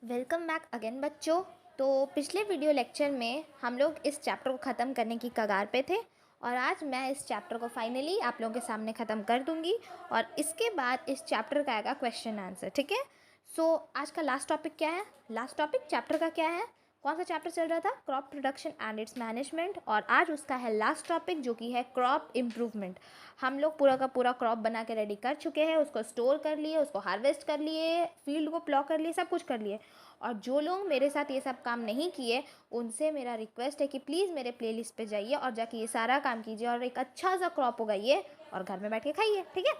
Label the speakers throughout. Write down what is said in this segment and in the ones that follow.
Speaker 1: Welcome back again बच्चों। तो पिछले वीडियो लेक्चर में हम लोग इस चैप्टर को ख़त्म करने की कगार पे थे और आज मैं इस चैप्टर को फाइनली आप लोगों के सामने ख़त्म कर दूंगी और इसके बाद इस चैप्टर का आएगा क्वेश्चन आंसर। ठीक है। सो आज का लास्ट टॉपिक क्या है? लास्ट टॉपिक चैप्टर का क्या है? कौन सा चैप्टर चल रहा था? Crop production and it's management. और आज उसका है लास्ट टॉपिक जो कि है क्रॉप इम्प्रूवमेंट। हम लोग पूरा का पूरा क्रॉप बना के रेडी कर चुके हैं, उसको स्टोर कर लिए, उसको हार्वेस्ट कर लिए, फील्ड को प्लॉ कर लिए, सब कुछ कर लिए। और जो लोग मेरे साथ ये सब काम नहीं किए उनसे मेरा रिक्वेस्ट है कि प्लीज़ मेरे प्लेलिस्ट पे जाइए और जाके ये सारा काम कीजिए और एक अच्छा सा क्रॉप उगाइए और घर में बैठ के खाइए। ठीक है।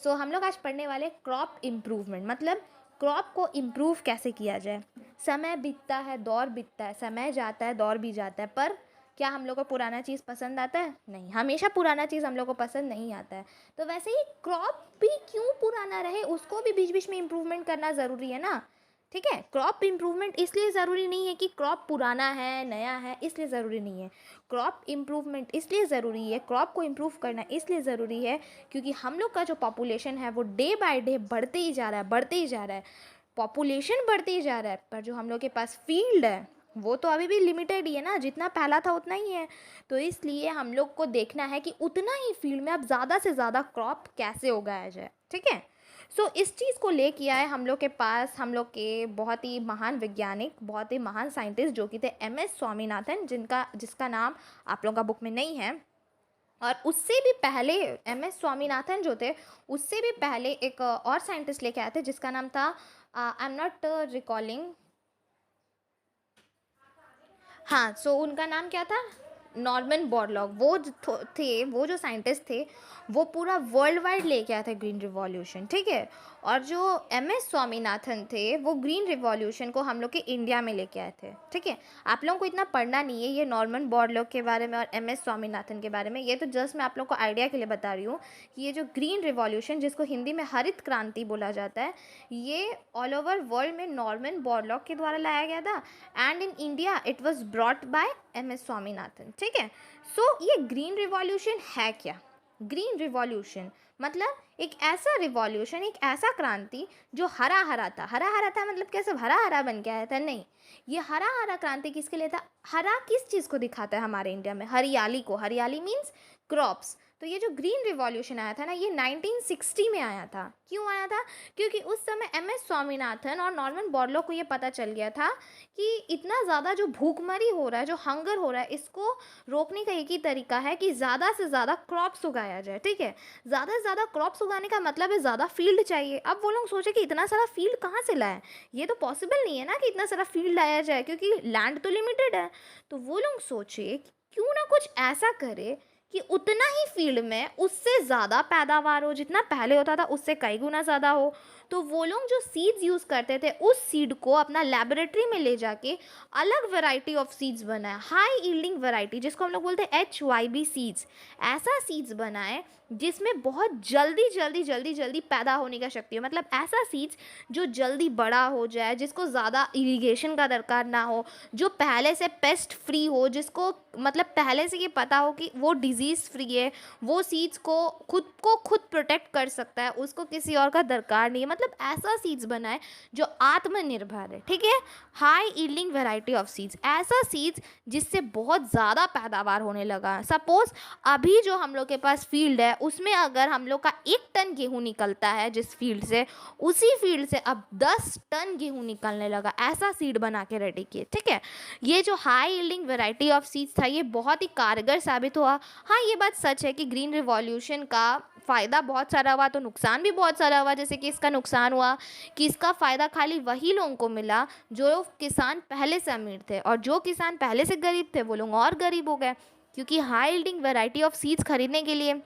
Speaker 1: सो हम लोग आज पढ़ने वाले क्रॉप इम्प्रूवमेंट, मतलब क्रॉप को इम्प्रूव कैसे किया जाए। समय बीतता है, दौर बीतता है, समय जाता है, दौर भी जाता है, पर क्या हम लोग को पुराना चीज़ पसंद आता है? नहीं, हमेशा पुराना चीज़ हम लोग को पसंद नहीं आता है। तो वैसे ही क्रॉप भी क्यों पुराना रहे, उसको भी बीच बीच में इम्प्रूवमेंट करना ज़रूरी है ना। ठीक है। क्रॉप इम्प्रूवमेंट इसलिए ज़रूरी नहीं है कि क्रॉप पुराना है, नया है, इसलिए ज़रूरी नहीं है। क्रॉप इम्प्रूवमेंट इसलिए ज़रूरी है, क्रॉप को इम्प्रूव करना इसलिए ज़रूरी है क्योंकि हम लोग का जो पॉपुलेशन है वो डे बाय डे बढ़ते ही जा रहा है, बढ़ते ही जा रहा है। पॉपुलेशन बढ़ते ही जा रहा है, पर जो हम लोग के पास फील्ड है वो तो अभी भी लिमिटेड ही है ना, जितना पहला था उतना ही है। तो इसलिए हम लोग को देखना है कि उतना ही फील्ड में अब ज़्यादा से ज़्यादा क्रॉप कैसे उगाया जाए। ठीक है। सो इस चीज़ को लेके आए हम लोग के पास हम लोग के बहुत ही महान वैज्ञानिक, बहुत ही महान साइंटिस्ट जो कि थे MS स्वामीनाथन, जिसका नाम आप लोगों का बुक में नहीं है। और उससे भी पहले MS स्वामीनाथन जो थे उससे भी पहले एक और साइंटिस्ट लेके आए थे जिसका नाम था आई एम नॉट रिकॉलिंग। हाँ, सो उनका नाम क्या था? Norman Borlaug. वो जो साइंटिस्ट थे वो पूरा वर्ल्ड वाइड लेके आए थे ग्रीन रिवॉल्यूशन। ठीक है। और जो MS स्वामीनाथन थे वो ग्रीन रिवॉल्यूशन को हम लोग के इंडिया में लेके आए थे। ठीक है। आप लोगों को इतना पढ़ना नहीं है ये नॉर्मन बोरलॉग के बारे में और MS स्वामीनाथन के बारे में, ये तो जस्ट मैं आप लोग को आइडिया के लिए बता रही हूँ कि ये जो ग्रीन रिवॉल्यूशन, जिसको हिंदी में हरित क्रांति बोला जाता है, ये ऑल ओवर वर्ल्ड में नॉर्मन बोरलॉग के द्वारा लाया गया था and in India it was brought by MS Swaminathan. ठीक है। सो ये ग्रीन रिवॉल्यूशन है क्या? ग्रीन रिवॉल्यूशन मतलब एक ऐसा रिवॉल्यूशन, एक ऐसा क्रांति जो हरा हरा था। हरा हरा था मतलब क्या सब हरा हरा बन के आया था? नहीं, ये हरा हरा क्रांति किसके लिए था? हरा किस चीज़ को दिखाता है हमारे इंडिया में? हरियाली को। हरियाली मीन्स क्रॉप्स। तो ये जो ग्रीन रिवॉल्यूशन आया था ना, ये 1960 में आया था। क्यों आया था? क्योंकि उस समय MS स्वामीनाथन और नॉर्मन बोरलॉग को ये पता चल गया था कि इतना ज़्यादा जो भूखमरी हो रहा है, जो हंगर हो रहा है, इसको रोकने का एक ही तरीका है कि ज़्यादा से ज़्यादा क्रॉप्स उगाया जाए। ठीक है। ज़्यादा से ज़्यादा क्रॉप्स उगाने का मतलब है ज़्यादा फील्ड चाहिए। अब वो लोग सोचे कि इतना सारा फील्ड कहाँ से लाएं, ये तो पॉसिबल नहीं है ना कि इतना सारा फील्ड लाया जाए क्योंकि लैंड तो लिमिटेड है। तो वो लोग सोचे कि क्यों ना कुछ ऐसा करे कि उतना ही फील्ड में उससे ज़्यादा पैदावार हो, जितना पहले होता था उससे कई गुना ज़्यादा हो। तो वो लोग जो सीड्स यूज़ करते थे उस सीड को अपना लेबोरेटरी में ले जाके अलग वैरायटी ऑफ सीड्स बनाए, हाई यील्डिंग वैरायटी, जिसको हम लोग बोलते हैं HYB सीड्स। ऐसा सीड्स बनाए जिसमें बहुत जल्दी जल्दी जल्दी जल्दी पैदा होने का शक्ति हो, मतलब ऐसा सीड्स जो जल्दी बड़ा हो जाए, जिसको ज़्यादा इरिगेशन का दरकार ना हो, जो पहले से पेस्ट फ्री हो, जिसको मतलब पहले से ये पता हो कि वो डिजीज़ फ्री है, वो सीड्स को खुद प्रोटेक्ट कर सकता है, उसको किसी और का दरकार नहीं है। मतलब ऐसा सीड्स बनाए जो आत्मनिर्भर है। ठीक है। High yielding variety of seeds, ऐसा सीड्स जिससे बहुत ज़्यादा पैदावार होने लगा। सपोज अभी जो हम लोग के पास फील्ड है उसमें अगर हम लोग का 1 टन गेहूँ निकलता है जिस फील्ड से, उसी फील्ड से अब 10 टन गेहूँ निकलने लगा। ऐसा सीड बना के रेडी किए। ठीक है। ये जो high yielding variety of seeds था ये बहुत ही कारगर साबित हुआ। हाँ, ये बात सच है कि ग्रीन रिवॉल्यूशन का फ़ायदा बहुत सारा हुआ तो नुकसान भी बहुत सारा हुआ। जैसे कि इसका नुकसान हुआ कि इसका फ़ायदा खाली वही लोगों को मिला जो किसान पहले से अमीर थे, और जो किसान पहले से गरीब थे वो लोग और गरीब हो गए क्योंकि high yielding variety of seeds खरीदने के लिए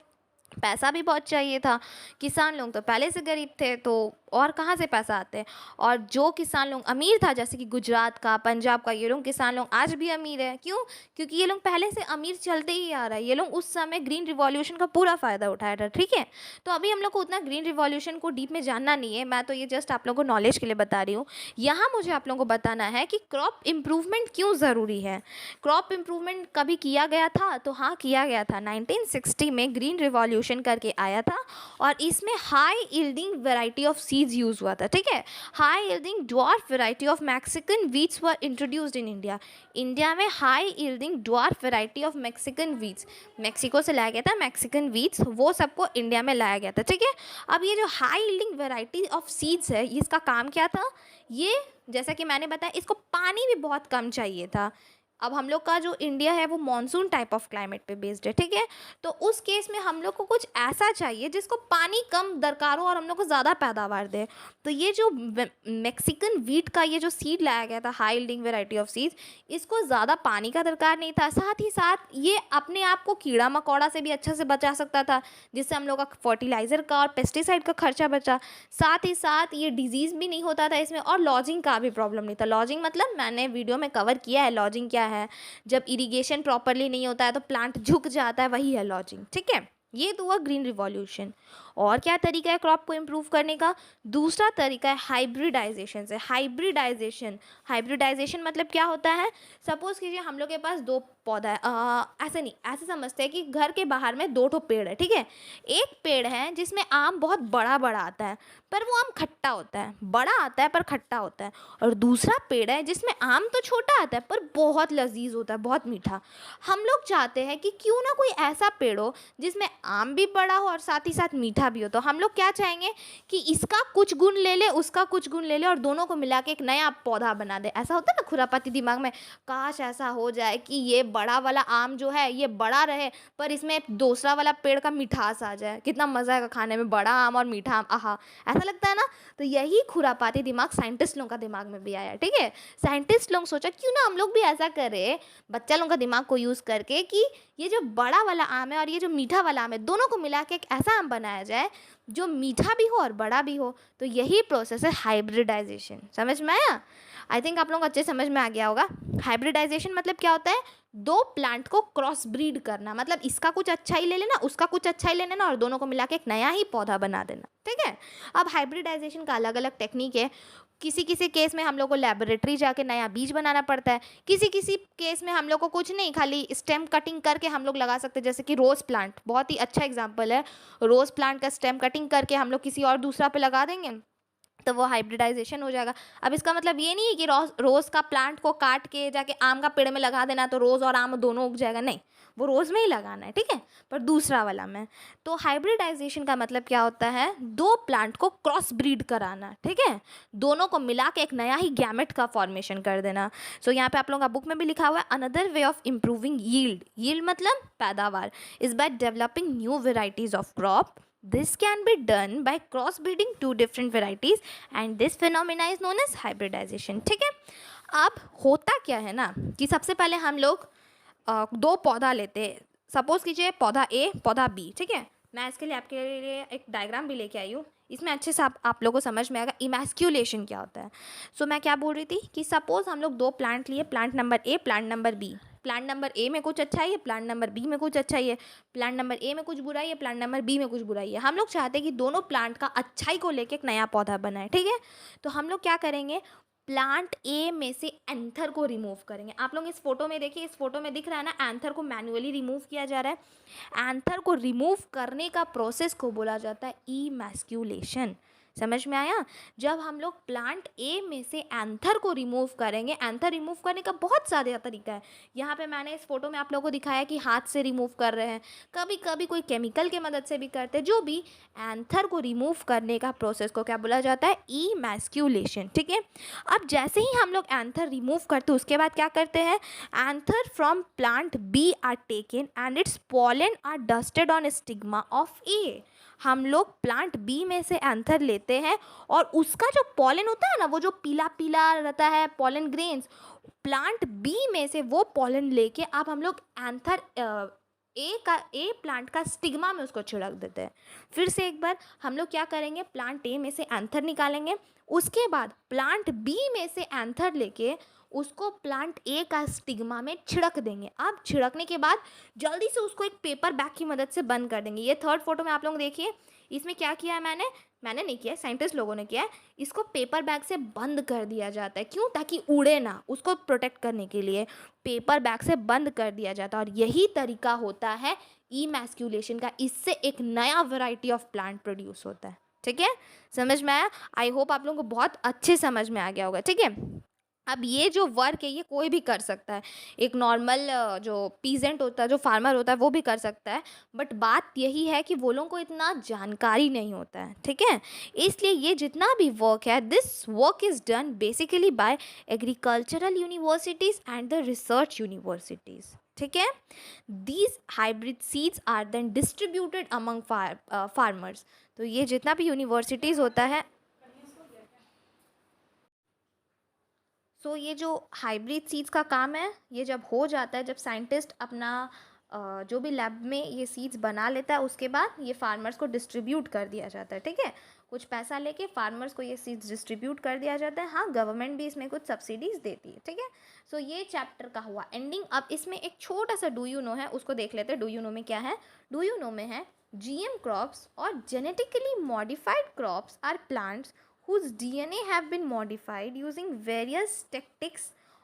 Speaker 1: पैसा भी बहुत चाहिए था। किसान लोग तो पहले से गरीब थे तो और कहाँ से पैसा आते हैं। और जो किसान लोग अमीर था जैसे कि गुजरात का, पंजाब का, ये लोग किसान लोग आज भी अमीर है। क्यों? क्योंकि ये लोग पहले से अमीर चलते ही आ रहा है। ये लोग उस समय ग्रीन रिवॉल्यूशन का पूरा फ़ायदा उठाया था। ठीक है। तो अभी हम लोग को उतना ग्रीन रिवॉल्यूशन को डीप में जानना नहीं है, मैं तो ये जस्ट आप लोगों को नॉलेज के लिए बता रही हूँ। यहाँ मुझे आप लोगों को बताना है कि क्रॉप इम्प्रूवमेंट क्यों ज़रूरी है। क्रॉप इम्प्रूवमेंट कभी किया गया था? तो हाँ, किया गया था 1960 में ग्रीन रिवॉल्यूशन रिवॉल्यूशन करके आया था और इसमें high yielding variety of seeds use हुआ था, ठीक है। High yielding dwarf variety of Mexican wheats were introduced in India. India में high yielding dwarf variety of Mexican wheats, Mexico से लाया गया था मैक्सिकन वीट्स, वो सबको इंडिया में लाया गया था, ठीक है। अब ये जो high yielding variety of seeds है, इसका काम क्या था, ये जैसा कि मैंने बताया इसको पानी भी बहुत कम चाहिए था। अब हम लोग का जो इंडिया है वो मॉनसून टाइप ऑफ क्लाइमेट पे बेस्ड है, ठीक है। तो उस केस में हम लोग को कुछ ऐसा चाहिए जिसको पानी कम दरकार हो और हम लोग को ज़्यादा पैदावार दे। तो ये जो मैक्सिकन वीट का ये जो सीड लाया गया था, high yielding variety of seeds, इसको ज़्यादा पानी का दरकार नहीं था, साथ ही साथ ये अपने आप को कीड़ा मकोड़ा से भी अच्छा से बचा सकता था, जिससे हम लोग का फर्टिलाइज़र का और पेस्टिसाइड का खर्चा बचा। साथ ही साथ ये डिजीज़ भी नहीं होता था इसमें, और लॉजिंग का भी प्रॉब्लम नहीं था। लॉजिंग मतलब मैंने वीडियो में कवर किया है, लॉजिंग क्या है, जब इरिगेशन प्रॉपरली नहीं होता है तो प्लांट झुक जाता है, वही है लॉजिंग, ठीक है। ये तो हुआ ग्रीन रिवॉल्यूशन। और क्या तरीका है क्रॉप को इम्प्रूव करने का, दूसरा तरीका है हाइब्रिडाइजेशन से। हाइब्रिडाइजेशन मतलब क्या होता है, सपोज कीजिए हम लोग के पास दो पौधा है, ऐसे नहीं, ऐसे समझते हैं कि घर के बाहर में दो ठो पेड़ है, ठीक है। एक पेड़ है जिसमें आम बहुत बड़ा बड़ा आता है पर वो आम खट्टा होता है, बड़ा आता है पर खट्टा होता है, और दूसरा पेड़ है जिसमें आम तो छोटा आता है पर बहुत लजीज होता है, बहुत मीठा। हम लोग चाहते हैं कि क्यों ना कोई ऐसा पेड़ हो जिसमें आम भी बड़ा हो और साथ ही साथ मीठा भी हो। तो हम लोग क्या चाहेंगे कि इसका कुछ गुण ले ले, उसका कुछ गुण ले ले, और दोनों को मिला के एक नया पौधा बना दे। ऐसा होता है ना खुरापाती दिमाग में, काश ऐसा हो जाए कि ये बड़ा वाला आम जो है ये बड़ा रहे पर इसमें दूसरा वाला पेड़ का मिठास आ जाए, कितना मज़ा आएगा खाने में, बड़ा आम और मीठा आम, आहा, ऐसा लगता है ना। तो यही खुरापाती दिमाग साइंटिस्ट लोगों का दिमाग में भी आया, ठीक है। साइंटिस्ट लोग सोचा क्यों ना हम लोग भी ऐसा करें, बच्चा लोगों का दिमाग को यूज़ करके, कि ये जो बड़ा वाला आम है और ये जो मीठा वाला आम है, दोनों को मिला के एक ऐसा आम बनाया जाए जो मीठा भी हो और बड़ा भी हो। तो यही प्रोसेस है हाइब्रिडाइजेशन। समझ में आया? आई थिंक आप लोगों को अच्छे समझ में आ गया होगा। हाइब्रिडाइजेशन मतलब क्या होता है, दो प्लांट को क्रॉस ब्रीड करना, मतलब इसका कुछ अच्छा ही ले लेना, उसका कुछ अच्छा ही ले लेना, और दोनों को मिला के एक नया ही पौधा बना देना, ठीक है। अब हाइब्रिडाइजेशन का अलग अलग टेक्निक है। किसी किसी केस में हम लोग को लेबोरेटरी जाके नया बीज बनाना पड़ता है, किसी किसी केस में हम लोग को कुछ नहीं, खाली स्टेम कटिंग करके हम लोग लगा सकते हैं। जैसे कि रोज़ प्लांट बहुत ही अच्छा एग्जांपल है, रोज़ प्लांट का स्टेम कटिंग करके हम लोग किसी और दूसरा पे लगा देंगे तो वो हाइब्रिडाइजेशन हो जाएगा। अब इसका मतलब ये नहीं है कि रोज़ का प्लांट को काट के जाके आम का पेड़ में लगा देना तो रोज़ और आम दोनों उग जाएगा, नहीं, वो रोज़ में ही लगाना है, ठीक है, पर दूसरा वाला में। तो हाइब्रिडाइजेशन का मतलब क्या होता है, दो प्लांट को क्रॉस ब्रीड कराना, ठीक है, दोनों को मिला के एक नया ही गैमेट का फॉर्मेशन कर देना। सो यहाँ पे आप लोगों का बुक में भी लिखा हुआ है, another way of improving yield मतलब पैदावार is by developing new varieties of crop. This can be done by cross breeding two different varieties and this phenomena is known as hybridization, ठीक है। अब होता क्या है ना कि सबसे पहले हम लोग दो पौधा लेते हैं, सपोज कीजिए पौधा ए पौधा बी, ठीक है। मैं इसके लिए आपके लिए एक डायग्राम भी लेके आई हूँ, इसमें अच्छे से आप लोगों को समझ में आएगा इमैस्क्यूलेशन क्या होता है। सो मैं क्या बोल रही थी कि सपोज हम लोग दो प्लांट लिए, plant number A plant number B. Plant number A में कुछ अच्छा ही है, प्लांट नंबर बी में कुछ अच्छा ही है, प्लांट नंबर ए में कुछ बुराई है, प्लांट नंबर बी में कुछ बुराई है। हम लोग चाहते हैं कि दोनों प्लांट का अच्छाई को लेके एक नया पौधा बनाए, ठीक है। तो हम लोग क्या करेंगे, प्लांट ए में से एंथर को रिमूव करेंगे। आप लोग इस फोटो में देखिए, इस फोटो में दिख रहा है ना, एंथर को मैन्युअली रिमूव किया जा रहा है। एंथर को रिमूव करने का प्रोसेस को बोला जाता है इमैस्क्यूलेशन। समझ में आया? जब हम लोग प्लांट ए में से एंथर को रिमूव करेंगे, एंथर रिमूव करने का बहुत सारे तरीका है। यहाँ पे मैंने इस फोटो में आप लोगों को दिखाया कि हाथ से रिमूव कर रहे हैं, कभी कभी कोई केमिकल के मदद से भी करते हैं। जो भी एंथर को रिमूव करने का प्रोसेस को क्या बोला जाता है, इमैस्क्यूलेशन, ठीक है। अब जैसे ही हम लोग एंथर रिमूव करते हैं उसके बाद क्या करते हैं, anther from plant B are taken and its pollen are dusted on stigma of A. हम लोग प्लांट बी में से एंथर लेते हैं और उसका जो पॉलन होता है ना, वो जो पीला पीला रहता है पॉलन ग्रेन्स, प्लांट बी में से वो पॉलन लेके अब हम लोग एंथर ए प्लांट का स्टिग्मा में उसको छिड़क देते हैं। फिर से एक बार हम लोग क्या करेंगे, प्लांट ए में से एंथर निकालेंगे, उसके बाद प्लांट बी में से एंथर लेके उसको प्लांट ए का स्टिग्मा में छिड़क देंगे। अब छिड़कने के बाद जल्दी से उसको एक पेपर बैग की मदद से बंद कर देंगे। ये थर्ड फोटो में आप लोग देखिए, इसमें क्या किया है मैंने नहीं किया, साइंटिस्ट लोगों ने किया है। इसको पेपर बैग से बंद कर दिया जाता है, क्यों, ताकि उड़े ना, उसको प्रोटेक्ट करने के लिए पेपर बैग से बंद कर दिया जाता है। और यही तरीका होता है इमैस्कुलेशन का, इससे एक नया वैरायटी ऑफ प्लांट प्रोड्यूस होता है। ठीक है, समझ में आया? आई होप आप लोगों को बहुत अच्छे समझ में आ गया होगा। ठीक है, अब ये जो वर्क है ये कोई भी कर सकता है, एक नॉर्मल जो पीजेंट होता है, जो फार्मर होता है, वो भी कर सकता है, बट बात यही है कि वो लोगों को इतना जानकारी नहीं होता है। ठीक है, इसलिए ये जितना भी वर्क है, this work is done basically by agricultural universities and the research universities. ठीक है, these hybrid seeds are then distributed among farmers. तो ये जितना भी यूनिवर्सिटीज़ होता है, ये जो हाइब्रिड सीड्स का काम है, ये जब हो जाता है, जब साइंटिस्ट अपना जो भी लैब में ये सीड्स बना लेता है, उसके बाद ये फार्मर्स को डिस्ट्रीब्यूट कर दिया जाता है। ठीक है, कुछ पैसा लेके फार्मर्स को ये सीड्स डिस्ट्रीब्यूट कर दिया जाता है। हाँ, गवर्नमेंट भी इसमें कुछ सब्सिडीज़ देती है। ठीक है, ये चैप्टर का हुआ एंडिंग। अब इसमें एक छोटा सा डू यू नो है, उसको देख लेते हैं। डू यू नो में क्या है? डू यू नो में है GM क्रॉप्स और genetically modified crops are plants whose DNA have been modified using various tactics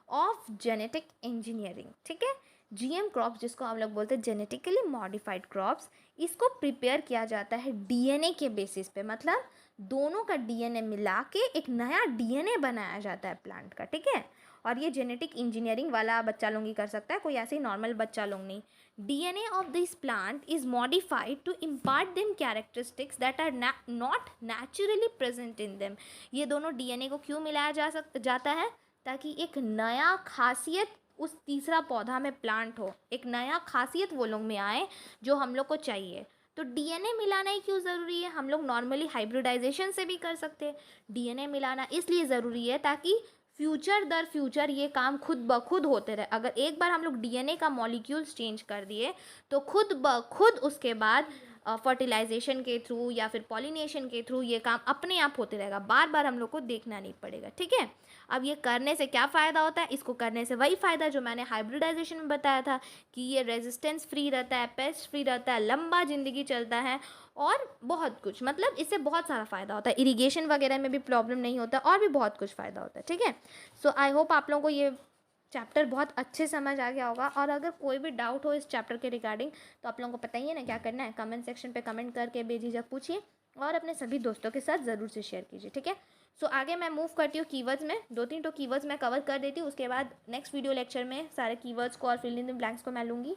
Speaker 1: of genetic engineering। ठीक है, GM क्रॉप्स जिसको हम लोग बोलते हैं जेनेटिकली मॉडिफाइड क्रॉप्स, इसको प्रिपेयर किया जाता है DNA के बेसिस पे, मतलब दोनों का DNA मिला के एक नया DNA बनाया जाता है प्लांट का। ठीक है, और ये जेनेटिक इंजीनियरिंग वाला बच्चा लोग ही कर सकता है, कोई ऐसे ही नॉर्मल बच्चा लोग नहीं। DNA of this plant is modified to impart them characteristics that are not naturally present in them। ये दोनों DNA को क्यों मिलाया जाता है? ताकि एक नया खासियत उस तीसरा पौधा में प्लांट हो, एक नया खासियत वो लोग में आए जो हम लोग को चाहिए। तो DNA मिलाना ही क्यों ज़रूरी है? हम लोग नॉर्मली हाइब्रिडाइजेशन से भी कर सकते हैं। DNA मिलाना इसलिए ज़रूरी है ताकि फ्यूचर दर फ्यूचर ये काम खुद ब खुद होते रहे। अगर एक बार हम लोग DNA का मॉलिक्यूल्स चेंज कर दिए तो खुद ब खुद उसके बाद फर्टिलाइजेशन के थ्रू या फिर पॉलिनेशन के थ्रू ये काम अपने आप होते रहेगा, बार बार हम लोग को देखना नहीं पड़ेगा। ठीक है, अब ये करने से क्या फ़ायदा होता है? इसको करने से वही फ़ायदा जो मैंने हाइब्रिडाइजेशन में बताया था कि ये रेजिस्टेंस फ्री रहता है, पेस्ट फ्री रहता है, लंबा ज़िंदगी चलता है और बहुत कुछ, मतलब इससे बहुत सारा फ़ायदा होता है। इरिगेशन वगैरह में भी प्रॉब्लम नहीं होता और भी बहुत कुछ फ़ायदा होता है। ठीक है, आई होप आप लोगों को ये चैप्टर बहुत अच्छे समझ आ गया होगा। और अगर कोई भी डाउट हो इस चैप्टर के रिगार्डिंग तो आप लोगों को पता ही है ना क्या करना है, कमेंट सेक्शन पे कमेंट करके बेझिझक पूछिए और अपने सभी दोस्तों के साथ ज़रूर से शेयर कीजिए। ठीक है, आगे मैं मूव करती हूँ कीवर्ड्स में। 2-3 तो कीवर्ड्स मैं कवर कर देती हूँ, उसके बाद नेक्स्ट वीडियो लेक्चर में सारे कीवर्ड्स को और फिल इन द ब्लैंक्स को मैं लूँगी।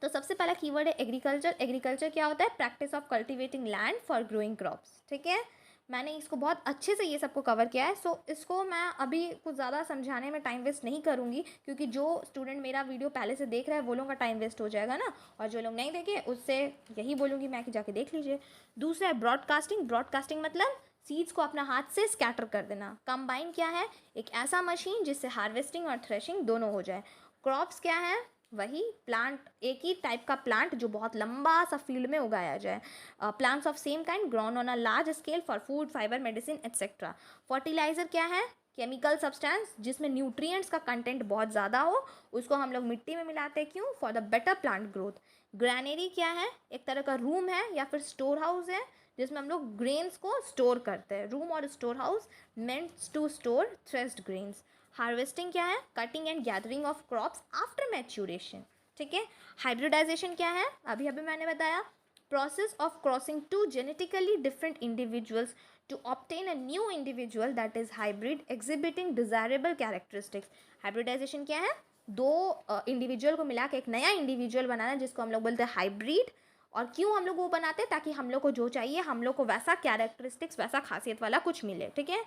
Speaker 1: तो सबसे पहला कीवर्ड है एग्रीकल्चर। एग्रीकल्चर क्या होता है? Practice of cultivating land for growing crops. ठीक है, मैंने इसको बहुत अच्छे से ये सबको कवर किया है। इसको मैं अभी कुछ ज़्यादा समझाने में टाइम वेस्ट नहीं करूँगी, क्योंकि जो स्टूडेंट मेरा वीडियो पहले से देख रहा है वो लोगों का टाइम वेस्ट हो जाएगा ना, और जो लोग नहीं देखे उससे यही बोलूँगी मैं कि जाके देख लीजिए। दूसरा है ब्रॉडकास्टिंग। ब्रॉडकास्टिंग मतलब सीड्स को अपना हाथ से स्कैटर कर देना। कंबाइन क्या है? एक ऐसा मशीन जिससे हार्वेस्टिंग और थ्रेशिंग दोनों हो जाए। क्रॉप्स क्या है? वही प्लांट, एक ही टाइप का प्लांट जो बहुत लंबा सा फील्ड में उगाया जाए। Plants of same kind grown on a large scale for food, fibre, medicine etcetera. Fertiliser क्या है? केमिकल सब्सटेंस जिसमें न्यूट्रिएंट्स का कंटेंट बहुत ज़्यादा हो, उसको हम लोग मिट्टी में मिलाते हैं। क्यों? For the better plant growth. Granary क्या है? एक तरह का रूम है या फिर स्टोर हाउस है जिसमें हम लोग ग्रेन्स को स्टोर करते हैं। रूम और store house meant to store threshed grains. Harvesting क्या है? Cutting and gathering of crops after maturation. ठीक है, हाइब्रिडाइजेशन क्या है? अभी अभी मैंने बताया, process of crossing two genetically different individuals to obtain a new individual that is hybrid exhibiting desirable characteristics. Hybridisation क्या है? दो इंडिविजुअल को मिला के एक नया इंडिविजुअल बनाना, जिसको हम लोग बोलते हैं हाइब्रिड। और क्यों हम लोग वो बनाते हैं? ताकि हम लोग को जो चाहिए, हम लोग को वैसा कैरेक्टरिस्टिक्स, वैसा खासियत वाला कुछ मिले। ठीक है,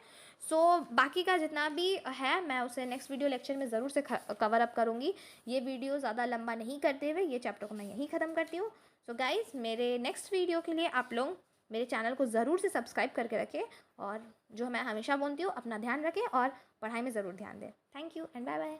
Speaker 1: बाकी का जितना भी है मैं उसे नेक्स्ट वीडियो लेक्चर में ज़रूर से कवर अप करूँगी। ये वीडियो ज़्यादा लंबा नहीं करते हुए ये चैप्टर को मैं यहीं ख़त्म करती हूँ। गाइज़, मेरे नेक्स्ट वीडियो के लिए आप लोग मेरे चैनल को ज़रूर से सब्सक्राइब करके रखें, और जो मैं हमेशा बोलती हूँ, अपना ध्यान रखें और पढ़ाई में ज़रूर ध्यान दें। Thank you and bye bye.